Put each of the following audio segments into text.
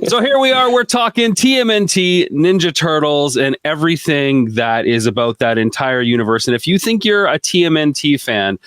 So here we are. We're talking TMNT, Ninja Turtles, and everything that is about that entire universe. And if you think you're a TMNT fan,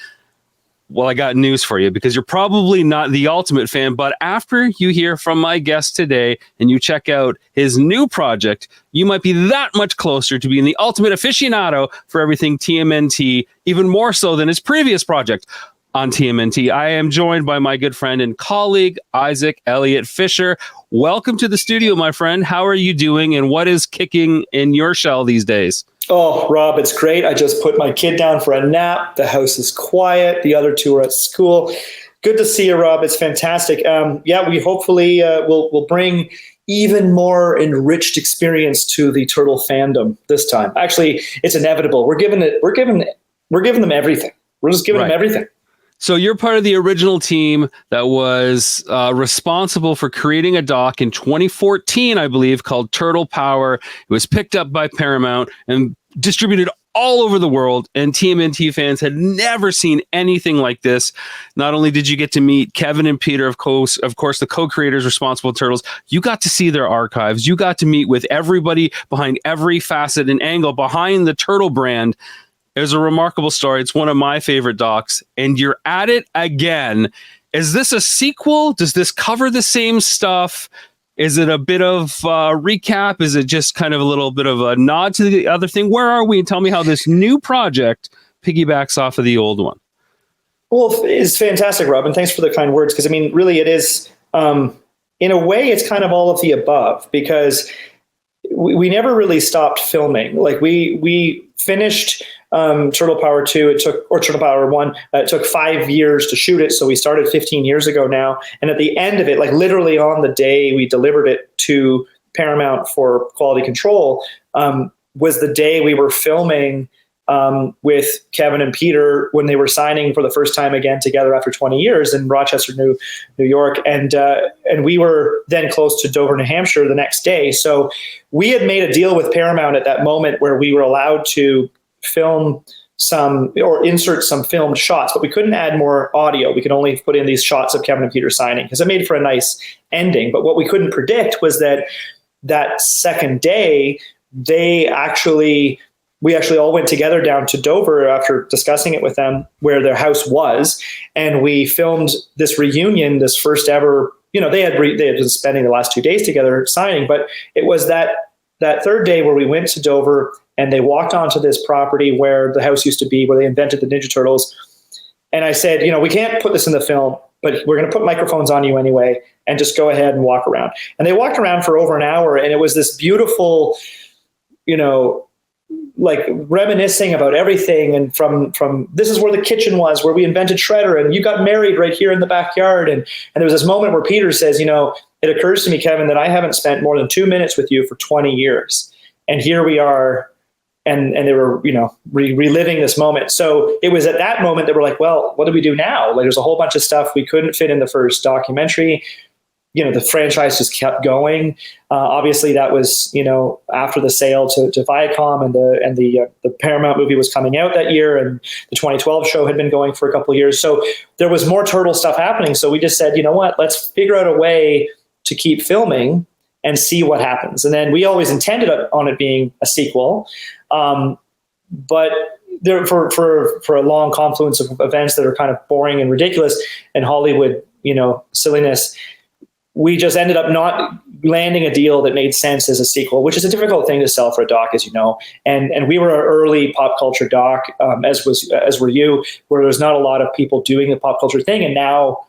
well, I got news for you, because you're probably not the ultimate fan. But after you hear from my guest today and you check out his new project, you might be that much closer to being the ultimate aficionado for everything TMNT, even more so than his previous project on TMNT. I am joined by my good friend and colleague, Isaac Elliott Fisher. Welcome to the studio, my friend. How are you doing, and what is kicking in your shell these days? Oh, Rob, it's great. I just put my kid down for a nap. The house is quiet. The other two are at school. Good to see you, Rob. It's fantastic. We hopefully will bring even more enriched experience to the turtle fandom this time. Actually, it's inevitable. We're giving them everything. We're just giving them everything. So you're part of the original team that was responsible for creating a doc in 2014, I believe, called Turtle Power. It was picked up by Paramount and distributed all over the world, and TMNT fans had never seen anything like this. Not only did you get to meet Kevin and Peter, of course, the co-creators responsible for Turtles, you got to see their archives. You got to meet with everybody behind every facet and angle behind the Turtle brand. It was a remarkable story. It's one of my favorite docs, and you're at it again. Is this a sequel? Does this cover the same stuff? Is it a bit of recap? Is it just kind of a little bit of a nod to the other thing? Where are we? And tell me how this new project piggybacks off of the old one. Well, it's fantastic, Rob, and thanks for the kind words, because, I mean, really it is, in a way, it's kind of all of the above, because we never really stopped filming. Like, we finished Turtle Power 2, Turtle Power 1, it took 5 years to shoot it. So we started 15 years ago now. And at the end of it, like literally on the day we delivered it to Paramount for quality control, was the day we were filming with Kevin and Peter when they were signing for the first time again together after 20 years in Rochester, New York. And we were then close to Dover, New Hampshire the next day. So we had made a deal with Paramount at that moment where we were allowed to film some or insert some filmed shots, but we couldn't add more audio. We could only put in these shots of Kevin and Peter signing, because it made for a nice ending. But what we couldn't predict was that second day, we actually all went together down to Dover after discussing it with them, where their house was, and we filmed this reunion, this first ever. They had been spending the last 2 days together signing, but it was that third day where we went to Dover and they walked onto this property where the house used to be, where they invented the Ninja Turtles. And I said, we can't put this in the film, but we're going to put microphones on you anyway, and just go ahead and walk around. And they walked around for over an hour, and it was this beautiful, like reminiscing about everything. And from this is where the kitchen was, where we invented Shredder, and you got married right here in the backyard. And there was this moment where Peter says, it occurs to me, Kevin, that I haven't spent more than 2 minutes with you for 20 years. And here we are. And they were, reliving this moment. So it was at that moment that we're like, well, what do we do now? Like, there's a whole bunch of stuff we couldn't fit in the first documentary. The franchise just kept going. Obviously, that was, after the sale to Viacom, and the Paramount movie was coming out that year, and the 2012 show had been going for a couple of years. So there was more Turtle stuff happening. So we just said, you know what, let's figure out a way to keep filming and see what happens. And then we always intended on it being a sequel. But there, for a long confluence of events that are kind of boring and ridiculous and Hollywood, silliness, we just ended up not landing a deal that made sense as a sequel, which is a difficult thing to sell for a doc, as you know. And we were an early pop culture doc, as were you, where there's not a lot of people doing the pop culture thing. And now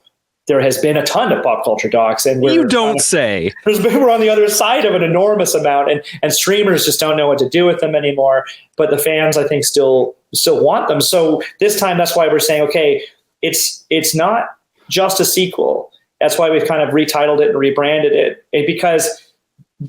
there has been a ton of pop culture docs, and you don't say. We're on the other side of an enormous amount, and streamers just don't know what to do with them anymore. But the fans, I think, still want them. So this time, that's why we're saying, okay, it's not just a sequel. That's why we've kind of retitled it and rebranded it, because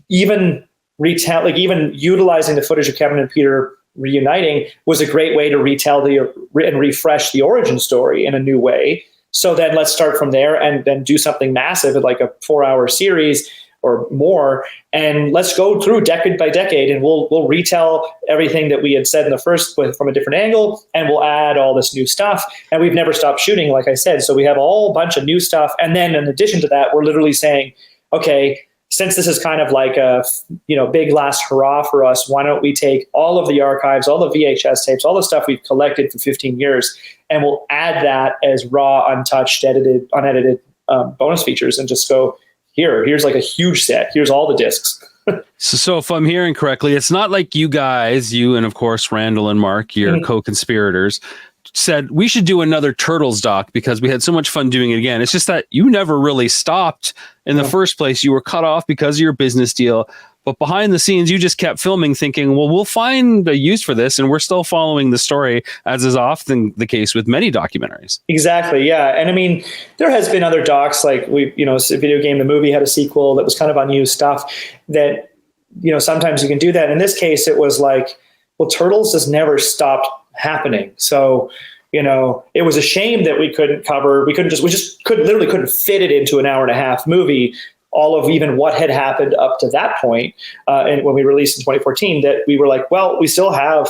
even utilizing the footage of Kevin and Peter reuniting was a great way to retell and refresh the origin story in a new way. So then let's start from there and then do something massive, like a 4-hour series or more. And let's go through decade by decade, and we'll retell everything that we had said in the first from a different angle, and we'll add all this new stuff. And we've never stopped shooting, like I said. So we have a whole bunch of new stuff. And then in addition to that, we're literally saying, okay, since this is kind of like a, big last hurrah for us, why don't we take all of the archives, all the VHS tapes, all the stuff we've collected for 15 years, and we'll add that as raw, untouched, unedited bonus features, and just go, here's like a huge set. Here's all the discs. So if I'm hearing correctly, it's not like you guys, you and of course Randall and Mark, your co-conspirators, said we should do another Turtles doc because we had so much fun doing it again. It's just that you never really stopped in the first place. You were cut off because of your business deal. But behind the scenes, you just kept filming thinking, well, we'll find a use for this. And we're still following the story, as is often the case with many documentaries. Exactly. Yeah. And I mean, there has been other docs like Video Game, the movie had a sequel that was kind of unused stuff that, sometimes you can do that. In this case, it was like, well, Turtles has never stopped happening. So, it was a shame that we couldn't literally fit it into an hour and a half movie, all of even what had happened up to that point. And when we released in 2014, that we were like, well, we still have,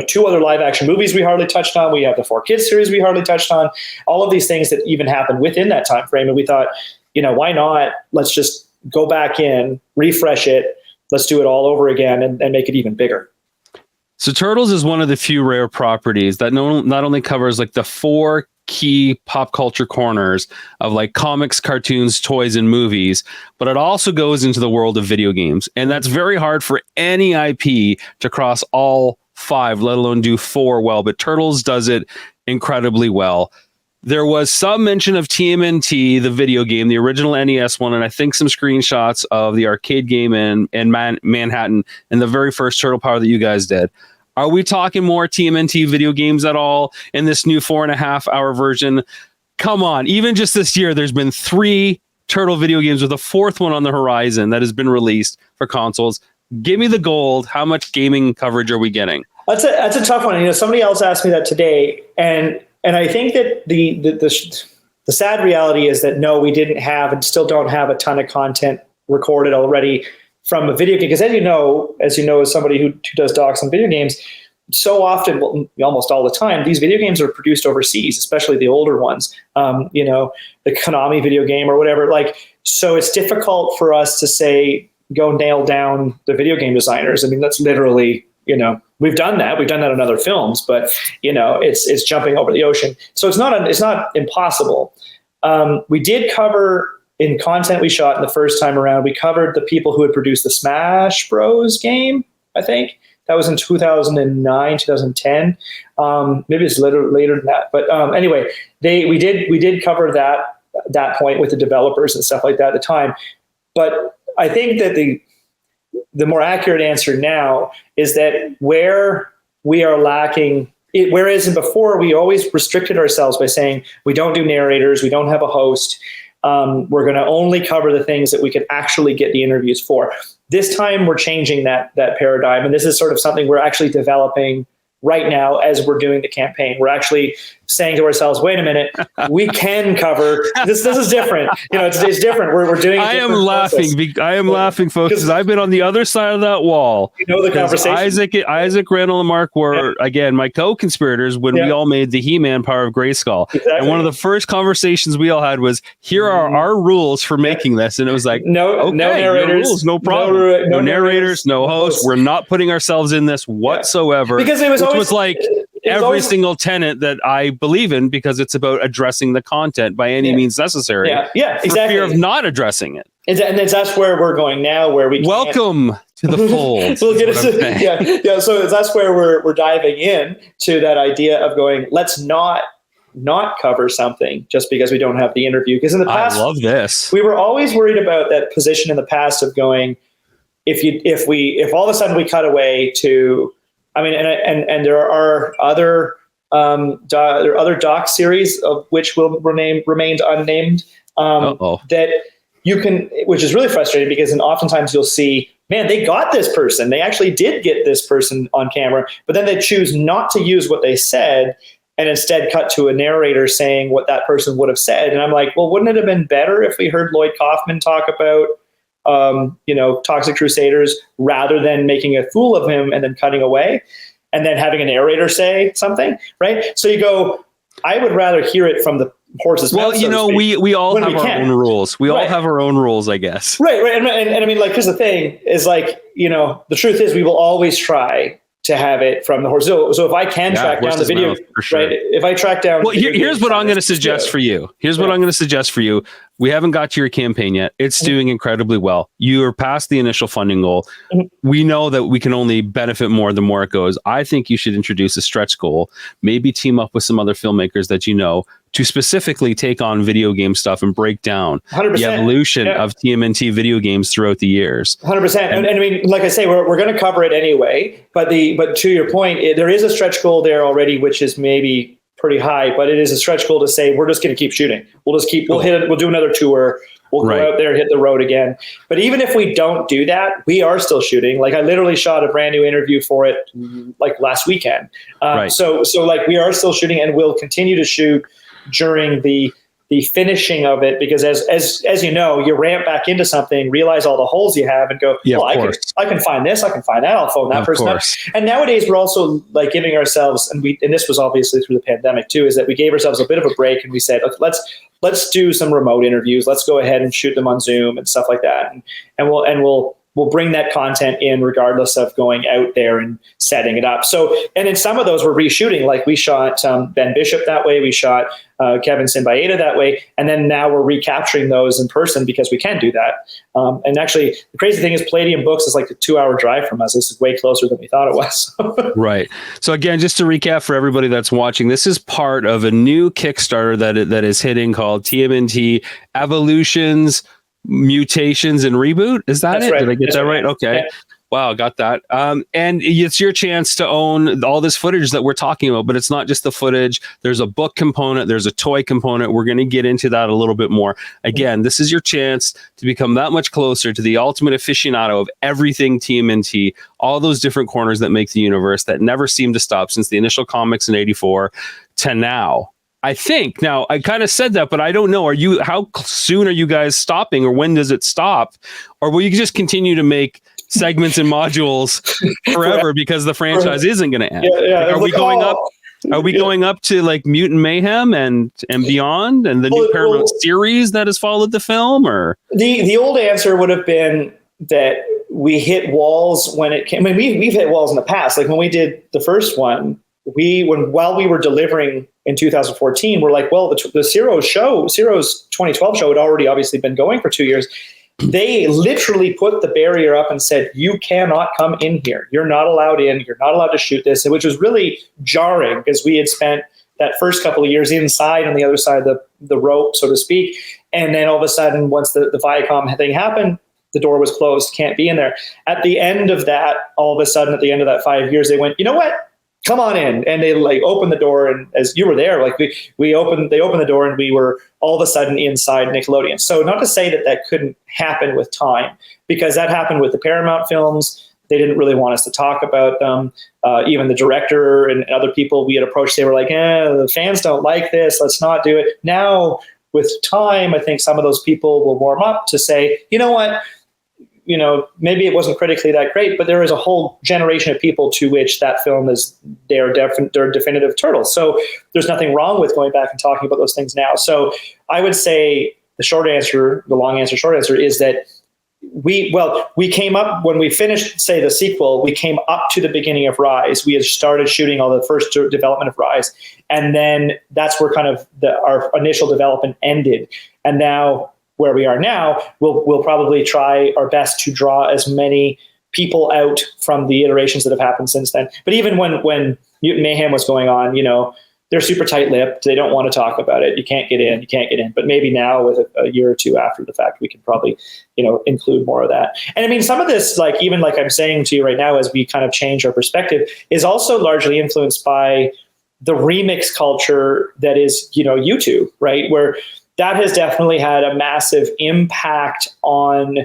2 other live action movies we hardly touched on. We have the 4Kids series we hardly touched on, all of these things that even happened within that time frame. And we thought, why not? Let's just go back in, refresh it. Let's do it all over again and make it even bigger. So Turtles is one of the few rare properties that not only covers like the 4 key pop culture corners of like comics, cartoons, toys, and movies, but it also goes into the world of video games. And that's very hard for any IP to cross all 5, let alone do 4 well. But Turtles does it incredibly well. There was some mention of TMNT, the video game, the original NES one, and I think some screenshots of the arcade game in Manhattan and the very first Turtle Power that you guys did. Are we talking more TMNT video games at all in this new 4.5-hour version? Come on. Even just this year, there's been 3 Turtle video games with a 4th one on the horizon that has been released for consoles. Give me the gold. How much gaming coverage are we getting? That's a tough one. Somebody else asked me that today, and I think that the sad reality is that no, we didn't have and still don't have a ton of content recorded already from a video game. Because as you know, as somebody who does docs on video games, so often, well, almost all the time, these video games are produced overseas, especially the older ones. The Konami video game or whatever. So it's difficult for us to say go nail down the video game designers. I mean, that's literally. We've done that. We've done that in other films, but it's jumping over the ocean. So it's not impossible. We did cover in content we shot in the first time around. We covered the people who had produced the Smash Bros. Game. I think that was in 2009, 2010. Maybe it's later than that. But anyway, we did cover that point with the developers and stuff like that at the time. But I think that the more accurate answer now is that where we are lacking, whereas before we always restricted ourselves by saying we don't do narrators, we don't have a host, we're going to only cover the things that we can actually get the interviews for. This time we're changing that paradigm, and this is sort of something we're actually developing right now as we're doing the campaign. We're actually saying to ourselves, wait a minute, we can cover this. This is different. It's different. We're doing. I am laughing, folks, because I've been on the other side of that wall. The conversation. Isaac, Randall, and Mark were again my co-conspirators when we all made the He-Man Power of Grayskull. Exactly. And one of the first conversations we all had was, "Here are our rules for making this," and it was like, no narrators, rules, no problem, no narrators, no hosts. We're not putting ourselves in this whatsoever. Because it was like every single tenet that I believe in, because it's about addressing the content by any means necessary. Yeah, exactly. For fear of not addressing it. And that's where we're going now, where we welcome to the fold. So that's where we're diving in to that idea of going, let's not cover something just because we don't have the interview. Because in the past, I love this. We were always worried about that position in the past of going, if all of a sudden we cut away to, I mean, and there are other doc series of which will remained unnamed that you can, which is really frustrating because then oftentimes you'll see, man, they got this person. They actually did get this person on camera, but then they choose not to use what they said and instead cut to a narrator saying what that person would have said. And I'm like, well, wouldn't it have been better if we heard Lloyd Kaufman talk about Toxic Crusaders rather than making a fool of him and then cutting away and then having a narrator say something, right? So you go, I would rather hear it from the horse's mouth. Well, we all have our own rules. We all have our own rules, I guess. Right. And I mean, like, here's the thing is, like, the truth is we will always try to have it from the horse. So if I can track down the video, sure. right? If I track down, here's what I'm going to suggest for you. What I'm going to suggest for you. We haven't got to your campaign yet. It's doing incredibly well. You are past the initial funding goal. We know that we can only benefit more the more it goes. I think you should introduce a stretch goal, maybe team up with some other filmmakers that to specifically take on video game stuff and break down 100%. The evolution of TMNT video games throughout the years. 100%. And I mean, like I say, we're going to cover it anyway. But to your point, there is a stretch goal there already, which is maybe pretty high. But it is a stretch goal to say we're just going to keep shooting. We'll hit it. We'll do another tour. We'll go out there, hit the road again. But even if we don't do that, we are still shooting. Like, I literally shot a brand new interview for it like last weekend. So like, we are still shooting, and we'll continue to shoot during the finishing of it, because as you know, you ramp back into something, realize all the holes you have, and go, I can find this, I can find that, I'll phone that person up. And nowadays we're also like giving ourselves, and this was obviously through the pandemic too, is that we gave ourselves a bit of a break, and we said, let's do some remote interviews. Let's go ahead and shoot them on Zoom and stuff like that, and we'll bring that content in regardless of going out there and setting it up. So, and in some of those we're reshooting, like we shot Ben Bishop that way, we shot Kevin Simbaeta that way, and then now we're recapturing those in person because we can do that. And actually, the crazy thing is Palladium Books is like a 2-hour drive from us. This is way closer than we thought it was. Right. So again, just to recap for everybody that's watching, this is part of a new Kickstarter that is hitting called TMNT Evolutions, Mutations, and Reboot. Is that it? Right. Did I get that right? Okay. Yeah. Wow, got that. And it's your chance to own all this footage that we're talking about, but it's not just the footage. There's a book component. There's a toy component. We're going to get into that a little bit more. Again, this is your chance to become that much closer to the ultimate aficionado of everything TMNT, all those different corners that make the universe that never seem to stop since the initial comics in '84 to now. I think now I kind of said that, but I don't know. How soon are you guys stopping, or when does it stop? Or will you just continue to make segments and modules forever because the franchise isn't going to end? Like, are we going up? Are we going up to like Mutant Mayhem and beyond, and the new Paramount series that has followed the film? Or the old answer would have been that we hit walls when it came. I mean, we've hit walls in the past. Like when we did the first one, while we were delivering in 2014, we're like, well, the Ciro's 2012 show had already obviously been going for 2 years. They literally put the barrier up and said, you cannot come in here. You're not allowed in. You're not allowed to shoot this, which was really jarring because we had spent that first couple of years inside on the other side of the rope, so to speak. And then all of a sudden, once the Viacom thing happened, the door was closed, can't be in there. At the end of that, all of a sudden, at the end of that 5 years, they went, you know what? Come on in. And they like opened the door, and as you were there, like they opened the door, and we were all of a sudden inside Nickelodeon. So not to say that couldn't happen with time, because that happened with the Paramount films. They didn't really want us to talk about them. Even the director and other people we had approached, they were like, the fans don't like this. Let's not do it. Now with time, I think some of those people will warm up to say, you know what? Maybe it wasn't critically that great, but there is a whole generation of people to which that film is their definitive Turtles. So there's nothing wrong with going back and talking about those things now. So I would say the long answer, short answer is that we came up when we finished, say, the sequel, we came up to the beginning of Rise. We had started shooting all the first development of Rise. And then that's where kind of our initial development ended. And now, where we are now, we'll probably try our best to draw as many people out from the iterations that have happened since then. But even when Mutant Mayhem was going on, they're super tight-lipped. They don't want to talk about it. You can't get in. But maybe now, with a year or two after the fact, we can probably, include more of that. And I mean, some of this, like even like I'm saying to you right now, as we kind of change our perspective, is also largely influenced by the remix culture that is, YouTube, right? Where that has definitely had a massive impact on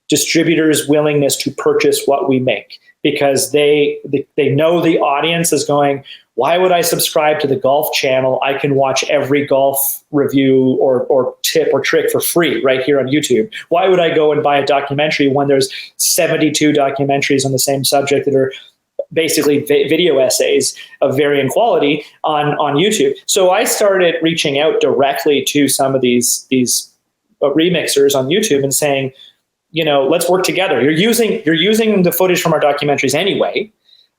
distributors' willingness to purchase what we make, because they know the audience is going, why would I subscribe to the golf channel? I can watch every golf review or tip or trick for free right here on YouTube. Why would I go and buy a documentary when there's 72 documentaries on the same subject that are basically video essays of varying quality on YouTube. So I started reaching out directly to some of these remixers on YouTube and saying, let's work together. You're using the footage from our documentaries anyway.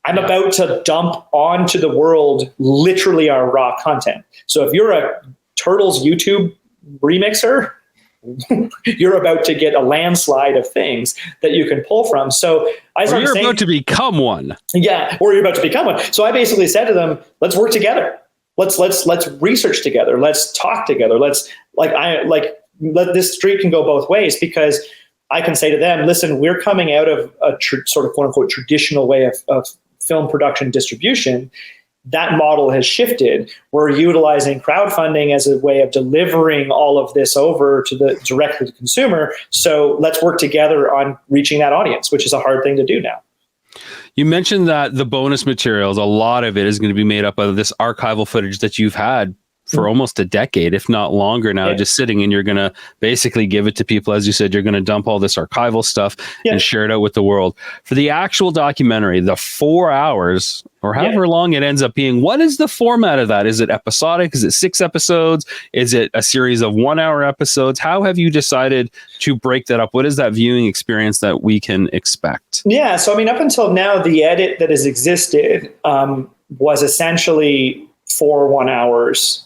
I'm about to dump onto the world literally our raw content. So if you're a Turtles YouTube remixer, you're about to get a landslide of things that you can pull from. So I started saying, about to become one. Yeah, or you're about to become one. So I basically said to them, let's work together. Let's research together. Let's talk together. Let this street can go both ways, because I can say to them, listen, we're coming out of a sort of quote unquote traditional way of film production distribution. That model has shifted. We're utilizing crowdfunding as a way of delivering all of this over to directly to the consumer. So let's work together on reaching that audience, which is a hard thing to do now. You mentioned that the bonus materials, a lot of it is going to be made up of this archival footage that you've had for almost a decade, if not longer now, just sitting, and you're going to basically give it to people. As you said, you're going to dump all this archival stuff and share it out with the world. For the actual documentary, the 4 hours or however long it ends up being, what is the format of that? Is it episodic? Is it 6 episodes? Is it a series of 1 hour episodes? How have you decided to break that up? What is that viewing experience that we can expect? Yeah. So, I mean, up until now, the edit that has existed was essentially 4 1 hours.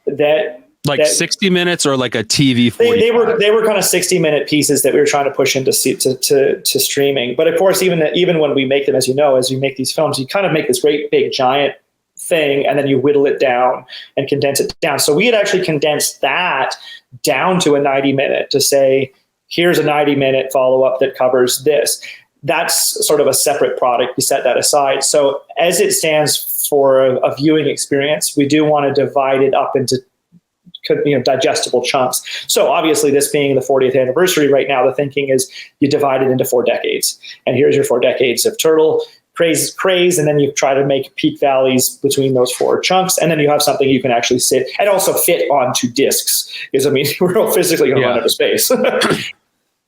That 60 minutes or like a TV 45? They were kind of 60-minute pieces that we were trying to push into to streaming. But of course, even when we make them, as you make these films, you kind of make this great big giant thing, and then you whittle it down and condense it down. So we had actually condensed that down to a 90-minute to say, here's a 90-minute follow-up that covers this. That's sort of a separate product. We set that aside. So as it stands for a viewing experience, we do want to divide it up into digestible chunks. So obviously, this being the 40th anniversary right now, the thinking is you divide it into 4 decades. And here's your 4 decades of turtle craze, and then you try to make peak valleys between those 4 chunks, and then you have something you can actually sit and also fit onto discs. Because, I mean, we're all physically going to run out of space.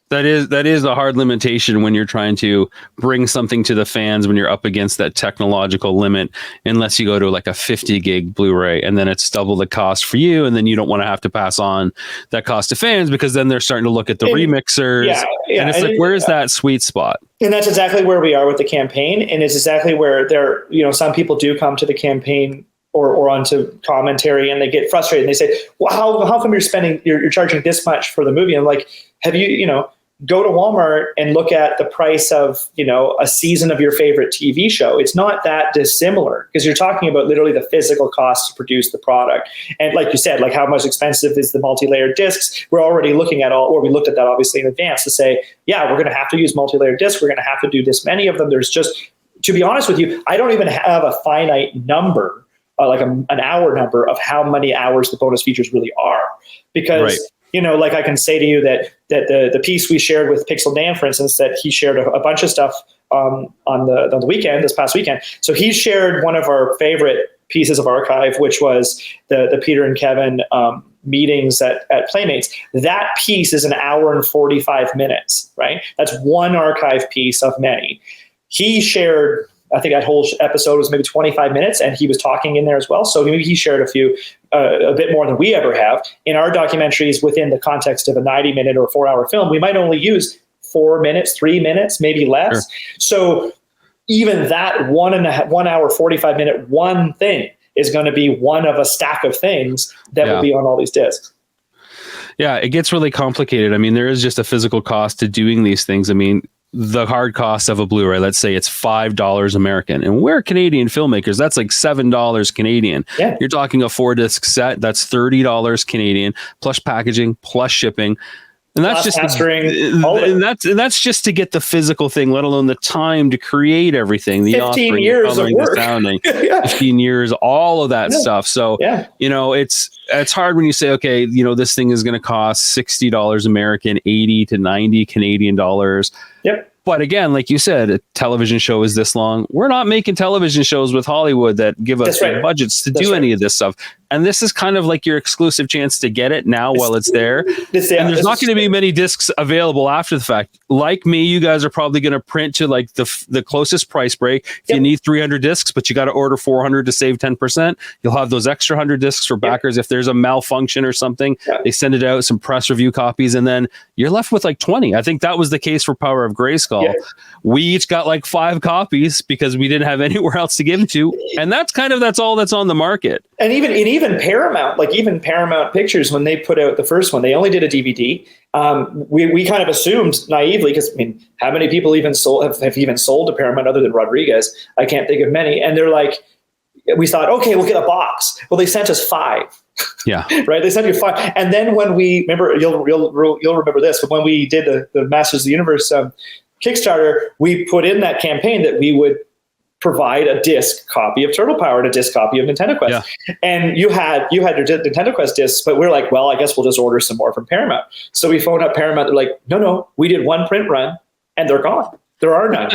That is a hard limitation when you're trying to bring something to the fans, when you're up against that technological limit, unless you go to like a 50 gig Blu-ray, and then it's double the cost for you. And then you don't want to have to pass on that cost to fans, because then they're starting to look at the remixers. And it's like, where's that sweet spot? And that's exactly where we are with the campaign. And it's exactly where some people do come to the campaign or onto commentary, and they get frustrated and they say, well, how come you're charging this much for the movie? And I'm like, have you, go to Walmart and look at the price of, a season of your favorite TV show. It's not that dissimilar, because you're talking about literally the physical cost to produce the product. And like you said, like how much expensive is the multi-layered discs? We're already looking at we looked at that obviously in advance to say, yeah, we're going to have to use multi-layered discs. We're going to have to do this many of them. There's just, to be honest with you, I don't even have a finite number, like an hour number of how many hours the bonus features really are, because like I can say to you that the piece we shared with Pixel Dan, for instance, that he shared a bunch of stuff on the weekend, this past weekend. So he shared one of our favorite pieces of archive, which was the Peter and Kevin meetings at Playmates. That piece is 1 hour and 45 minutes, right? That's one archive piece of many. He shared, I think that whole episode was maybe 25 minutes, and he was talking in there as well. So maybe he shared a bit more than we ever have. In our documentaries, within the context of a 90-minute or 4-hour film, we might only use 4 minutes, 3 minutes, maybe less. Sure. So even that 1 hour, 45 minute one thing is going to be one of a stack of things that will be on all these discs. Yeah, it gets really complicated. I mean, there is just a physical cost to doing these things. I mean, the hard cost of a Blu-ray, let's say it's $5 American, and we're Canadian filmmakers, that's like $7 Canadian. Yeah. You're talking a 4-disc set, that's $30 Canadian, plus packaging, plus shipping. And that's just that's just to get the physical thing, let alone the time to create everything. The 15 years of work. The sounding, 15 years, all of that stuff. So, it's hard when you say, okay, this thing is going to cost $60 American, 80 to 90 Canadian dollars. Yep. But again, like you said, a television show is this long. We're not making television shows with Hollywood that give us budgets to do any of this stuff. And this is kind of like your exclusive chance to get it now while it's there. And there's not going to be many discs available after the fact. Like me, you guys are probably going to print to like the closest price break. If you need 300 discs, but you got to order 400 to save 10%, you'll have those extra 100 discs for backers. If there's a malfunction or something, they send it out, some press review copies, and then you're left with like 20. I think that was the case for Power of Grayskull. We each got like 5 copies because we didn't have anywhere else to give them to. And that's all that's on the market. And even Paramount, like even Paramount Pictures, when they put out the first one, they only did a DVD. We kind of assumed naively, because I mean, how many people have even sold to Paramount other than Rodriguez? I can't think of many. And they're like, we thought, okay, we'll get a box. Well, they sent us 5. Yeah. Right. They sent you 5. And then when we remember, you'll remember this, but when we did the Masters of the Universe Kickstarter, we put in that campaign that we would provide a disc copy of Turtle Power and a disc copy of Nintendo Quest. Yeah. And you had your Nintendo Quest discs, but we're like, well, I guess we'll just order some more from Paramount. So we phoned up Paramount. They're like, no, we did 1 print run and they're gone. There are none.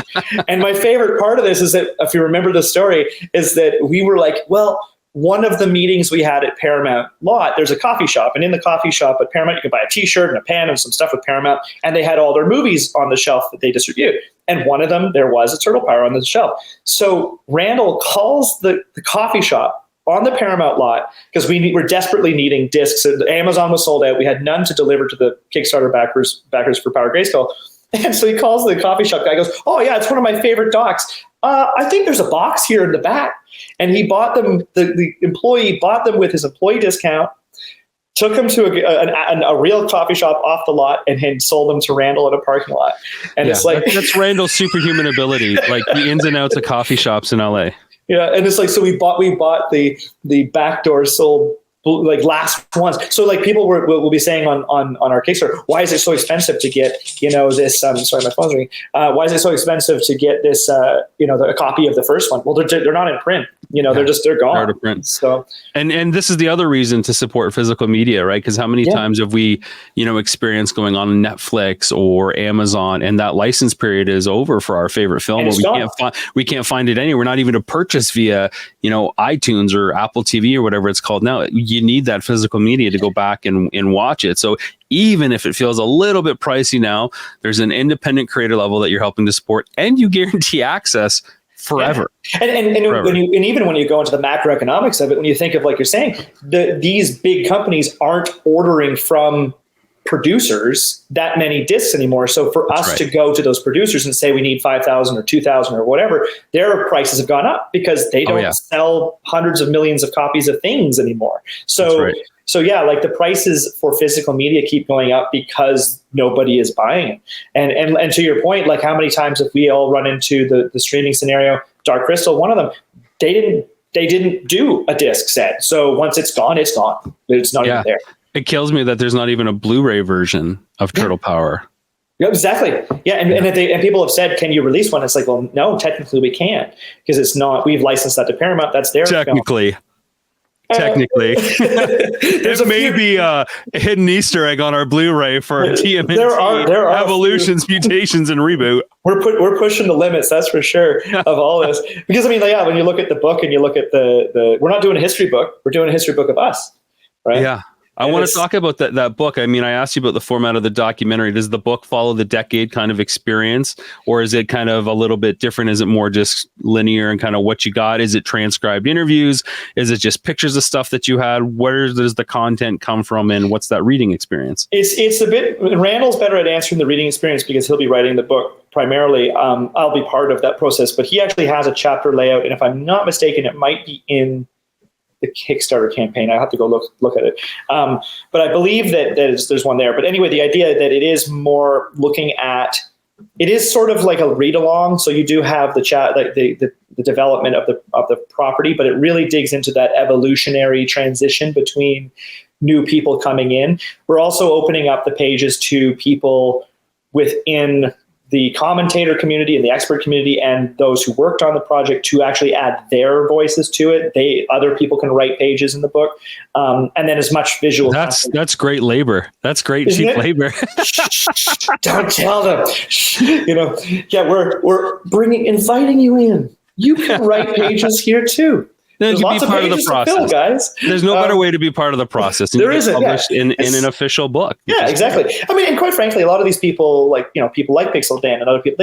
And my favorite part of this is that, if you remember the story, is that we were like, well, one of the meetings we had at Paramount lot, there's a coffee shop, and in the coffee shop at Paramount, you can buy a t-shirt and a pen and some stuff with Paramount, and they had all their movies on the shelf that they distribute. And one of them, there was a Turtle Power on the shelf. So Randall calls the coffee shop on the Paramount lot, because we were desperately needing discs. Amazon was sold out. We had none to deliver to the Kickstarter backers for Power Grayskull. And so he calls the coffee shop guy, goes, oh yeah, it's one of my favorite docs. I think there's a box here in the back. And he bought them, the employee bought them with his employee discount, took them to a real coffee shop off the lot, and had sold them to Randall in a parking lot. And it's like, that's Randall's superhuman ability, like the ins and outs of coffee shops in LA. Yeah. And it's like, so we bought the backdoor sold like last ones. So like people will be saying on our Kickstarter, why is it so expensive to get, this, sorry, my phone's ringing. Why is it so expensive to get this, a copy of the first one? Well, they're not in print, they're gone. They're out of print. So, and this is the other reason to support physical media, right? Because how many times have we, experienced going on Netflix or Amazon, and that license period is over for our favorite film, or we can't find it anywhere. Not even to purchase via, iTunes or Apple TV or whatever it's called now. You need that physical media to go back and watch it. So even if it feels a little bit pricey now, there's an independent creator level that you're helping to support, and you guarantee access forever. Yeah. And forever. Even when you go into the macroeconomics of it, when you think of, like you're saying, these big companies aren't ordering from producers that many discs anymore. So for us to go to those producers and say we need 5,000 or 2,000 or whatever, their prices have gone up because they don't sell hundreds of millions of copies of things anymore. So yeah, like the prices for physical media keep going up because nobody is buying it. And to your point, like how many times have we all run into the streaming scenario? Dark Crystal, one of them, they didn't do a disc set. So once it's gone, it's gone. It's not even there. It kills me that there's not even a Blu-ray version of Turtle Power. Yeah, exactly. Yeah, and people have said, "Can you release one?" It's like, well, no, technically we can't, because it's not. We've licensed that to Paramount. That's their technically. Film. Technically, it may be a hidden Easter egg on our Blu-ray for TMNT. There are Evolutions, Mutations, and Reboot. We're pushing the limits, that's for sure, of all this. Because when you look at the book and you look at the we're not doing a history book. We're doing a history book of us, right? Yeah. I want to talk about that book. I mean, I asked you about the format of the documentary. Does the book follow the decade kind of experience, or is it kind of a little bit different? Is it more just linear and kind of what you got? Is it transcribed interviews? Is it just pictures of stuff that you had? Where does the content come from, and what's that reading experience? It's a bit, Randall's better at answering the reading experience because he'll be writing the book primarily. I'll be part of that process, but he actually has a chapter layout, and if I'm not mistaken, it might be in the Kickstarter campaign. I have to go look at it. But I believe that there's one there. But anyway, the idea that it is more looking at, it is sort of like a read along. So you do have the chat, like the development of the property, but it really digs into that evolutionary transition between new people coming in. We're also opening up the pages to people within the commentator community and the expert community and those who worked on the project to actually add their voices to it. Other people can write pages in the book, and then as much visual. That's great labor. That's great cheap labor. Don't tell them. Yeah, we're inviting you in. You can write pages here too. Then you lots be of part of the pages to fill, process. guys. There's no better way to be part of the process. There isn't. Published in an official book. Yeah, exactly. I mean, and quite frankly, a lot of these people, like people like Pixel Dan and other people,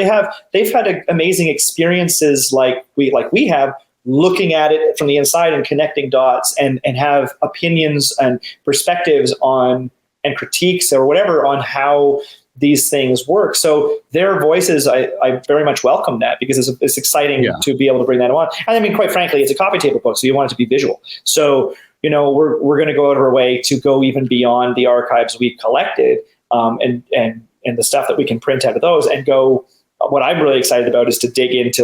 they've had amazing experiences like we have, looking at it from the inside and connecting dots and have opinions and perspectives on and critiques or whatever on how these things work. So their voices, I very much welcome that, because it's exciting to be able to bring that on. And I mean, quite frankly, it's a coffee table book, so you want it to be visual. So, we're going to go out of our way to go even beyond the archives we've collected, and the stuff that we can print out of those, and go. What I'm really excited about is to dig into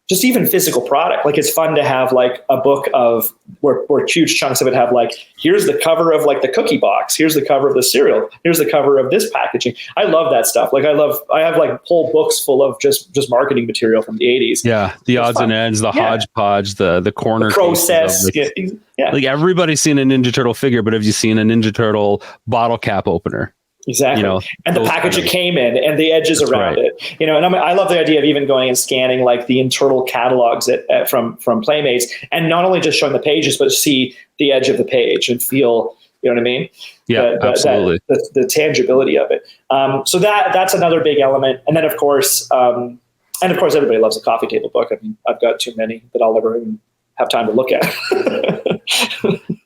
just even physical product. Like, it's fun to have a book of where huge chunks of it have here's the cover of the cookie box, here's the cover of the cereal, here's the cover of this packaging. I love that stuff. I have whole books full of just marketing material from the 80s. Yeah, the odds and ends, the hodgepodge, the corner the process. Everybody's seen a Ninja Turtle figure, but have you seen a Ninja Turtle bottle cap opener? Exactly. And the package it came in and the edges around it, and I love the idea of even going and scanning the internal catalogs from Playmates, and not only just showing the pages, but see the edge of the page and feel, you know what I mean? Yeah, absolutely. The tangibility of it. So that's another big element. And then of course everybody loves a coffee table book. I mean, I've got too many that I'll never even have time to look at.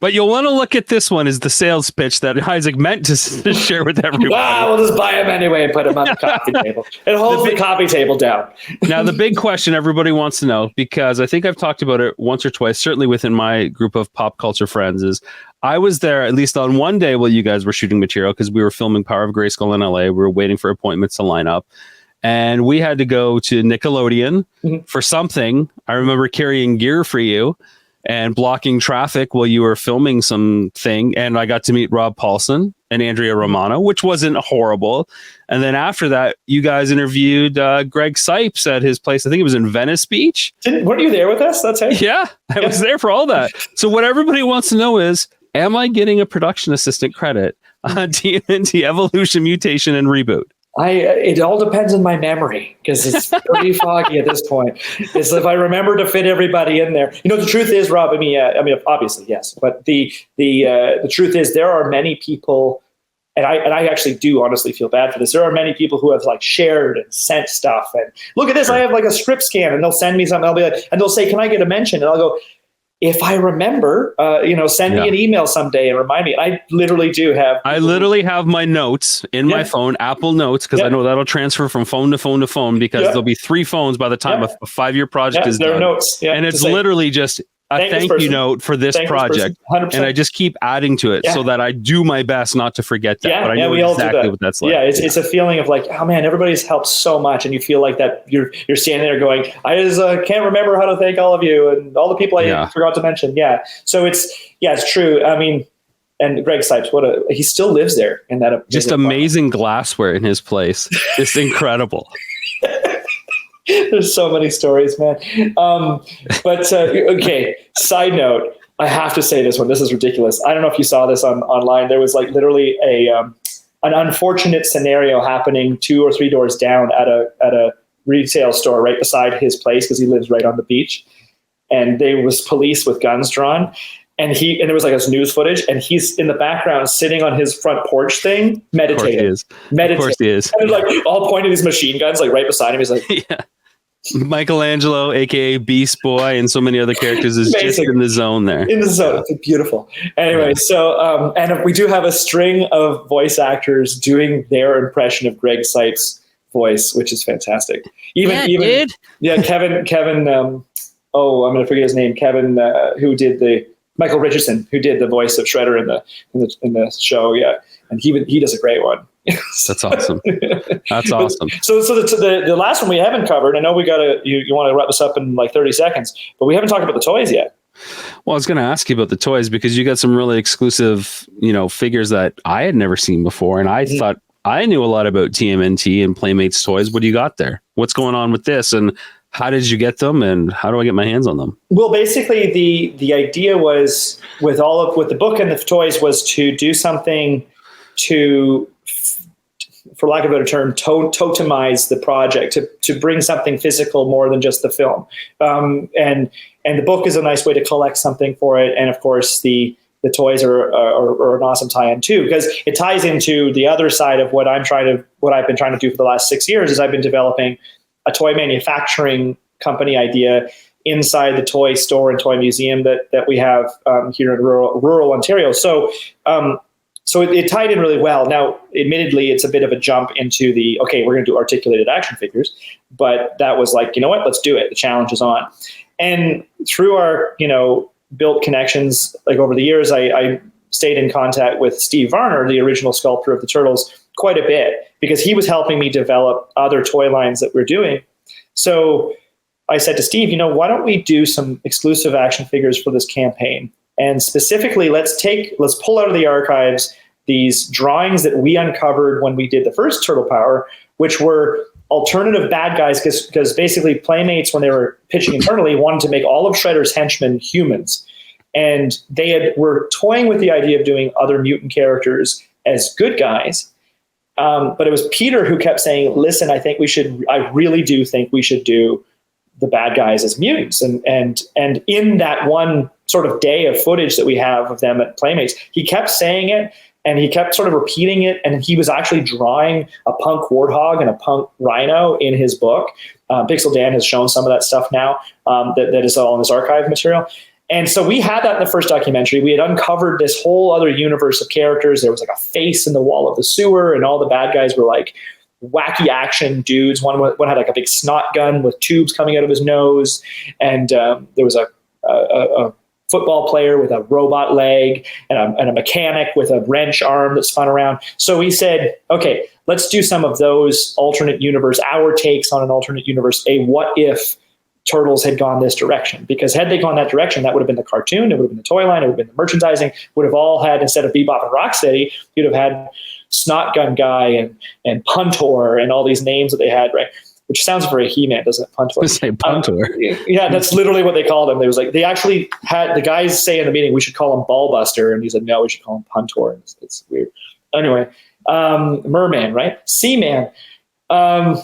But you'll want to look at this one as the sales pitch that Isaac meant to share with everyone. We'll just buy them anyway and put them on the coffee table. It holds the coffee table down. Now, the big question everybody wants to know, because I think I've talked about it once or twice, certainly within my group of pop culture friends, is I was there at least on one day while you guys were shooting material, because we were filming Power of Grayskull in LA. We were waiting for appointments to line up. And we had to go to Nickelodeon for something. I remember carrying gear for you and blocking traffic while you were filming something. And I got to meet Rob Paulson and Andrea Romano, which wasn't horrible. And then after that, you guys interviewed Greg Sipes at his place. I think it was in Venice Beach. Weren't you there with us? That's it. Yeah, I was there for all that. So what everybody wants to know is, am I getting a production assistant credit on TMNT Evolution, Mutation, and Reboot? It all depends on my memory, because it's pretty foggy at this point. It's if I remember to fit everybody in there. The truth is, Rob, I mean, obviously, yes. But the truth is, there are many people, and I actually do honestly feel bad for this. There are many people who have shared and sent stuff. And look at this, I have a script scan, and they'll send me something. I'll be and they'll say, "Can I get a mention?" And I'll go, if I remember, send me an email someday and remind me. I literally do have. I literally have my notes in my phone, Apple Notes, because I know that'll transfer from phone to phone to phone, because there'll be 3 phones by the time a 5-year project is done. Notes. And it's literally just a thank you note for this project. 100%. And I just keep adding to it so that I do my best not to forget that. But I know exactly what that's like. Yeah, it's a feeling of oh man, everybody's helped so much, and you feel like that you're standing there going, I just can't remember how to thank all of you and all the people I forgot to mention. Yeah, so it's true. I mean, and Greg Sipes, he still lives there in that just amazing glassware in his place. It's incredible. There's so many stories, man. But okay, side note, I have to say this one. This is ridiculous. I don't know if you saw this online. There was literally an unfortunate scenario happening 2 or 3 doors down at a retail store right beside his place, because he lives right on the beach. And there was police with guns drawn. And there was this news footage, and he's in the background sitting on his front porch thing, meditating. Of course he is. And all pointing these machine guns right beside him. He's like, yeah. Michelangelo, aka Beast Boy, and so many other characters is just in the zone there. In the zone. It's beautiful. Anyway, so and we do have a string of voice actors doing their impression of Greg Sipes' voice, which is fantastic. Kevin. I'm going to forget his name. Kevin, who did Michael Richardson, who did the voice of Shredder in the show. Yeah, and he does a great one. That's awesome. That's awesome. So the last one we haven't covered. I know we got to. You want to wrap this up in 30 seconds, but we haven't talked about the toys yet. Well, I was going to ask you about the toys, because you got some really exclusive, figures that I had never seen before, and I thought I knew a lot about TMNT and Playmates toys. What do you got there? What's going on with this, and how did you get them, and how do I get my hands on them? Well, basically, the idea was with the book and the toys was to do something to for lack of a better term, totemize the project to bring something physical more than just the film. And the book is a nice way to collect something for it. And of course, the toys are an awesome tie-in too, because it ties into the other side of what I've been trying to do for the last 6 years. Is I've been developing a toy manufacturing company idea inside the toy store and toy museum that we have here in rural Ontario. So it tied in really well. Now, admittedly, it's a bit of a jump into we're going to do articulated action figures, but that was like, you know what, let's do it. The challenge is on. And through our, built connections, like over the years, I stayed in contact with Steve Varner, the original sculptor of the Turtles, quite a bit, because he was helping me develop other toy lines that we're doing. So I said to Steve, why don't we do some exclusive action figures for this campaign? And specifically, let's pull out of the archives these drawings that we uncovered when we did the first Turtle Power, which were alternative bad guys, because basically Playmates, when they were pitching internally, wanted to make all of Shredder's henchmen humans. And they were toying with the idea of doing other mutant characters as good guys. But it was Peter who kept saying, listen, I really do think we should do the bad guys as mutants. And in that one sort of day of footage that we have of them at Playmates, he kept saying it, and he kept sort of repeating it. And he was actually drawing a punk warthog and a punk rhino in his book. Pixel Dan has shown some of that stuff now that is all in this archive material. And so we had that in the first documentary. We had uncovered this whole other universe of characters. There was like a face in the wall of the sewer, and all the bad guys were like wacky action dudes. One had like a big snot gun with tubes coming out of his nose. And there was a football player with a robot leg and a mechanic with a wrench arm that spun around. So we said, okay, let's do some of those alternate universe, our takes on an alternate universe, what if Turtles had gone this direction? Because had they gone that direction, that would have been the cartoon, it would have been the toy line, it would have been the merchandising, would have all had, instead of Bebop and Rocksteady, you'd have had Snot Gun Guy and Puntor and all these names that they had, right? Which sounds very He-Man, doesn't it? Puntor. Say Puntor. Yeah, that's literally what they called him. They actually had the guys say in the meeting, we should call him Ballbuster, and he said, no, we should call him Puntor. It's weird. Anyway, Merman, right? Seaman. Whoa,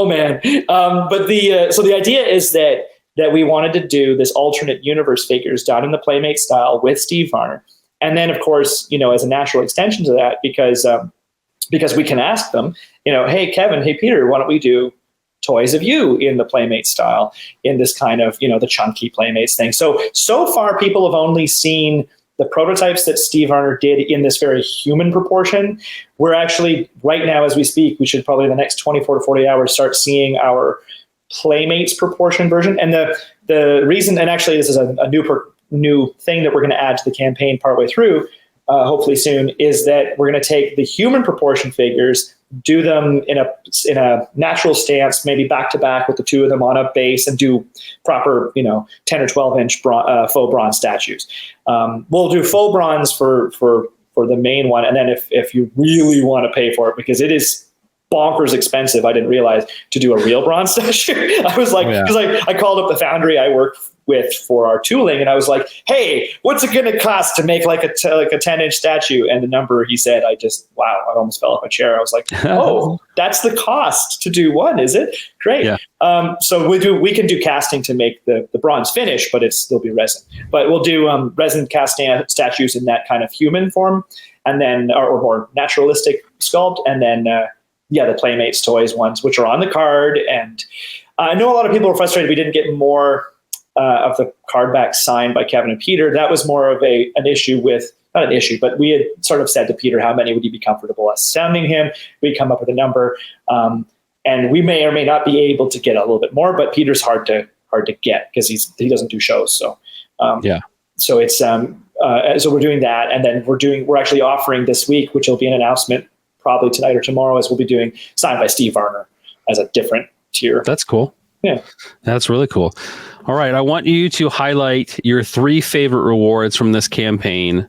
man. But the idea is that we wanted to do this alternate universe figures done in the Playmate style with Steve Varner. And then, of course, as a natural extension to that, because we can ask them, hey, Kevin, hey, Peter, why don't we do toys of you in the Playmate style, in this kind of, the chunky Playmates thing. So far, people have only seen the prototypes that Steve Varner did in this very human proportion. We're actually, right now as we speak, we should probably in the next 24 to 48 hours start seeing our Playmates proportion version. And the reason, and actually this is a new thing that we're going to add to the campaign partway through, hopefully soon, is that we're going to take the human proportion figures, do them in a natural stance, maybe back to back with the two of them on a base, and do proper 10 or 12 inch faux bronze statues. We'll do faux bronze for the main one, and then if you really want to pay for it, because it is bonkers expensive, I didn't realize, to do a real bronze statue. I was like, because I called up the foundry I work with for our tooling, and I was like, hey, what's it going to cost to make like a 10-inch statue? And the number he said, I almost fell off my chair. I was like, oh, that's the cost to do one, is it? Great. Yeah. So we can do casting to make the bronze finish, but there'll be resin. But we'll do resin cast statues in that kind of human form, and then or more naturalistic sculpt, and then the Playmates toys ones, which are on the card. And I know a lot of people are frustrated we didn't get more of the card back signed by Kevin and Peter. That was more of an issue with, not an issue, but we had sort of said to Peter, how many would he be comfortable us sending him? We'd come up with a number, and we may or may not be able to get a little bit more, but Peter's hard to get because he doesn't do shows. So so it's so we're doing that, and then we're actually offering this week, which will be an announcement probably tonight or tomorrow, as we'll be doing signed by Steve Varner as a different tier. That's cool. Yeah, that's really cool. All right, I want you to highlight your 3 favorite rewards from this campaign,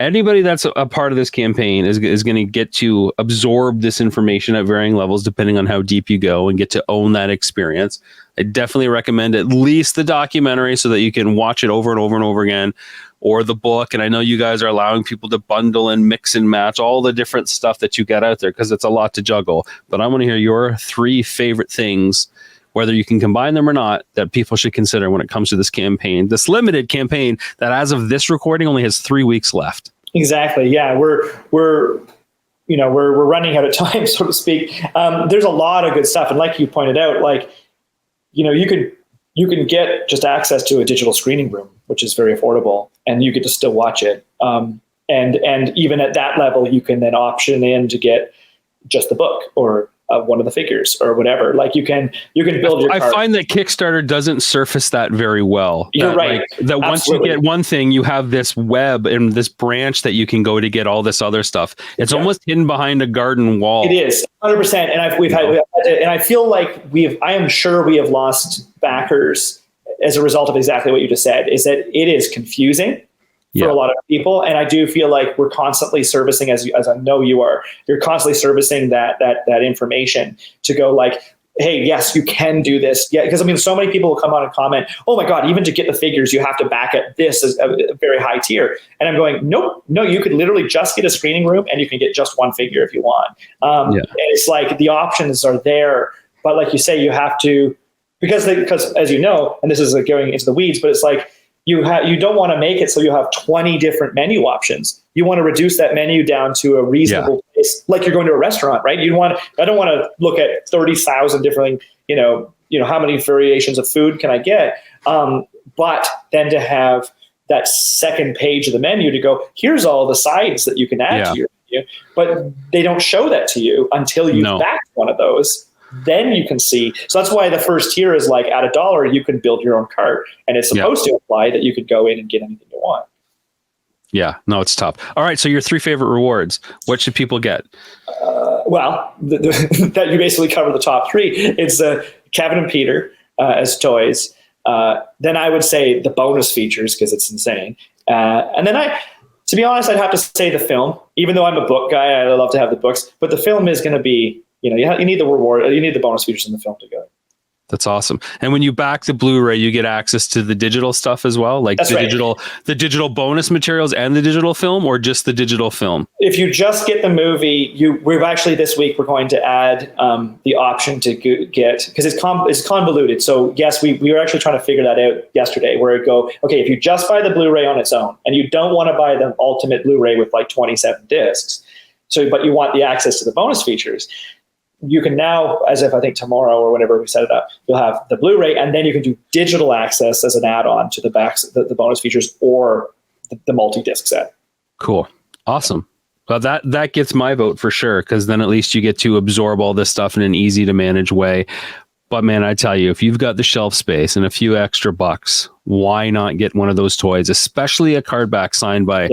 Anybody that's a part of this campaign is going to get to absorb this information at varying levels, depending on how deep you go, and get to own that experience. I definitely recommend at least the documentary so that you can watch it over and over and over again, or the book. And I know you guys are allowing people to bundle and mix and match all the different stuff that you get out there, because it's a lot to juggle. But I want to hear your 3 favorite things, whether you can combine them or not, that people should consider when it comes to this campaign, this limited campaign that as of this recording only has 3 weeks left. Exactly. Yeah, we're running out of time, so to speak. There's a lot of good stuff, and like you pointed out, like, you can get just access to a digital screening room, which is very affordable, and you get to still watch it. And even at that level, you can then option in to get just the book or one of the figures or whatever. Like you can build your card. I find that Kickstarter doesn't surface that very well. You're right. That once you get one thing, you have this web and this branch that you can go to get all this other stuff. It's almost hidden behind a garden wall. It is 100%. And I feel like I am sure we have lost backers as a result of exactly what you just said, is that it is confusing for a lot of people. And I do feel like we're constantly servicing, as I know you're constantly servicing that information to go like, hey, yes, you can do this. Yeah. Because I mean, so many people will come on and comment, oh my God, even to get the figures, you have to back at this as a very high tier. And I'm going, nope, no, you could literally just get a screening room and you can get just one figure if you want. And it's like the options are there, but like you say, you have to, because as you know, and this is like going into the weeds, but it's like, you don't want to make it so you have 20 different menu options. You want to reduce that menu down to a reasonable place, like you're going to a restaurant, right? I don't want to look at 30,000 different, how many variations of food can I get? But then to have that second page of the menu to go, here's all the sides that you can add to your menu, but they don't show that to you until you've backed one of those. Then you can see. So that's why the first tier is like at $1, you can build your own cart. And it's supposed to imply that you could go in and get anything you want. Yeah, no, it's tough. All right. So your 3 favorite rewards, what should people get? That you basically cover the top 3. It's Kevin and Peter as toys. Then I would say the bonus features, because it's insane. And then to be honest, I'd have to say the film, even though I'm a book guy, I love to have the books, but the film is going to be, you need the reward, you need the bonus features in the film to go. That's awesome. And when you back the Blu-ray, you get access to the digital stuff as well, like the digital bonus materials and the digital film, or just the digital film? If you just get the movie, we've actually this week we're going to add the option to get, because it's convoluted. So yes, we were actually trying to figure that out yesterday, where it go, okay, if you just buy the Blu-ray on its own and you don't want to buy the ultimate Blu-ray with like 27 discs, but you want the access to the bonus features, you can now, as if I think tomorrow or whenever we set it up, you'll have the Blu-ray, and then you can do digital access as an add-on to the bonus features or the multi-disc set. Cool. Awesome. Well, that gets my vote for sure, because then at least you get to absorb all this stuff in an easy to manage way. But man, I tell you, if you've got the shelf space and a few extra bucks, why not get one of those toys, especially a card back signed by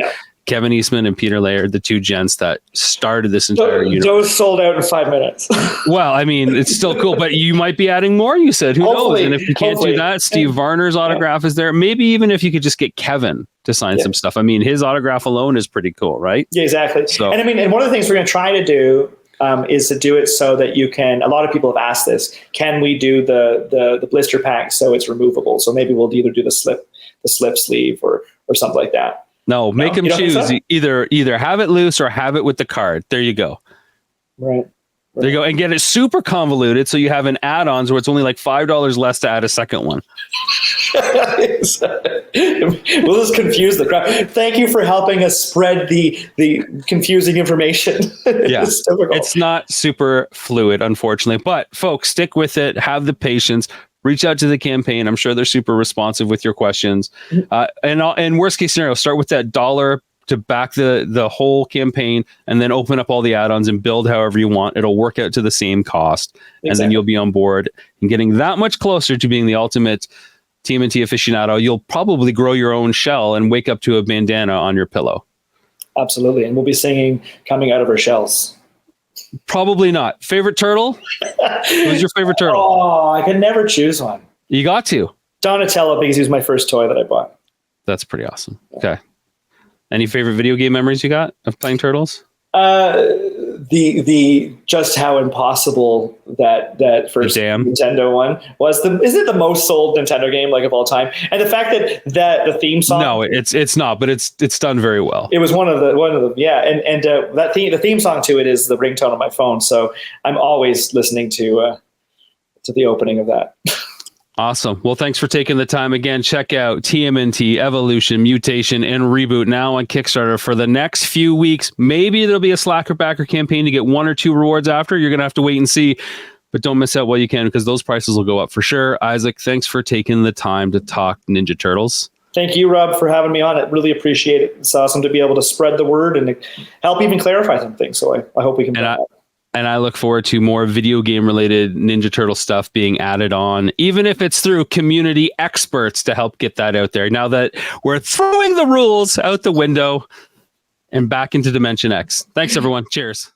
Kevin Eastman and Peter Laird, the 2 gents that started this entire universe. Those sold out in 5 minutes. Well, I mean, it's still cool, but you might be adding more, you said. Who knows? And if you can't do that, Steve Varner's autograph is there. Maybe even if you could just get Kevin to sign some stuff. I mean, his autograph alone is pretty cool, right? Yeah, exactly. So, and I mean, and one of the things we're going to try to do is to do it so that you can, a lot of people have asked this, can we do the blister pack so it's removable? So maybe we'll either do the slip sleeve or something like that. No, make them choose. So? Either have it loose or have it with the card. There you go. Right. There you go. And get it super convoluted so you have an add-ons where it's only like $5 less to add a second one. We'll just confuse the crowd. Thank you for helping us spread the confusing information. Yeah, it's not super fluid, unfortunately. But folks, stick with it. Have the patience. Reach out to the campaign. I'm sure they're super responsive with your questions. And worst case scenario, start with that $1 to back the whole campaign, and then open up all the add-ons and build however you want. It'll work out to the same cost. Exactly. And then you'll be on board and getting that much closer to being the ultimate TMNT aficionado. You'll probably grow your own shell and wake up to a bandana on your pillow. Absolutely. And we'll be singing Coming Out of Our Shells. Probably not. Favorite turtle? Who's your favorite turtle? Oh, I could never choose one. You got to. Donatello, because he was my first toy that I bought. That's pretty awesome. Okay. Any favorite video game memories you got of playing Turtles? The just how impossible that first Nintendo one was. Is it the most sold Nintendo game like of all time? And the fact that the theme song. No, it's not, but it's done very well. It was one of the yeah, and the theme song to it is the ringtone on my phone, so I'm always listening to the opening of that. Awesome. Well, thanks for taking the time again. Check out TMNT, Evolution, Mutation, and Reboot now on Kickstarter for the next few weeks. Maybe there'll be a Slacker backer campaign to get 1 or 2 rewards after. You're going to have to wait and see, but don't miss out while you can because those prices will go up for sure. Isaac, thanks for taking the time to talk Ninja Turtles. Thank you, Rob, for having me on. I really appreciate it. It's awesome to be able to spread the word and help even clarify some things. So I hope we can do that. And I look forward to more video game related Ninja Turtle stuff being added on, even if it's through community experts to help get that out there. Now that we're throwing the rules out the window and back into Dimension X. Thanks, everyone. Cheers.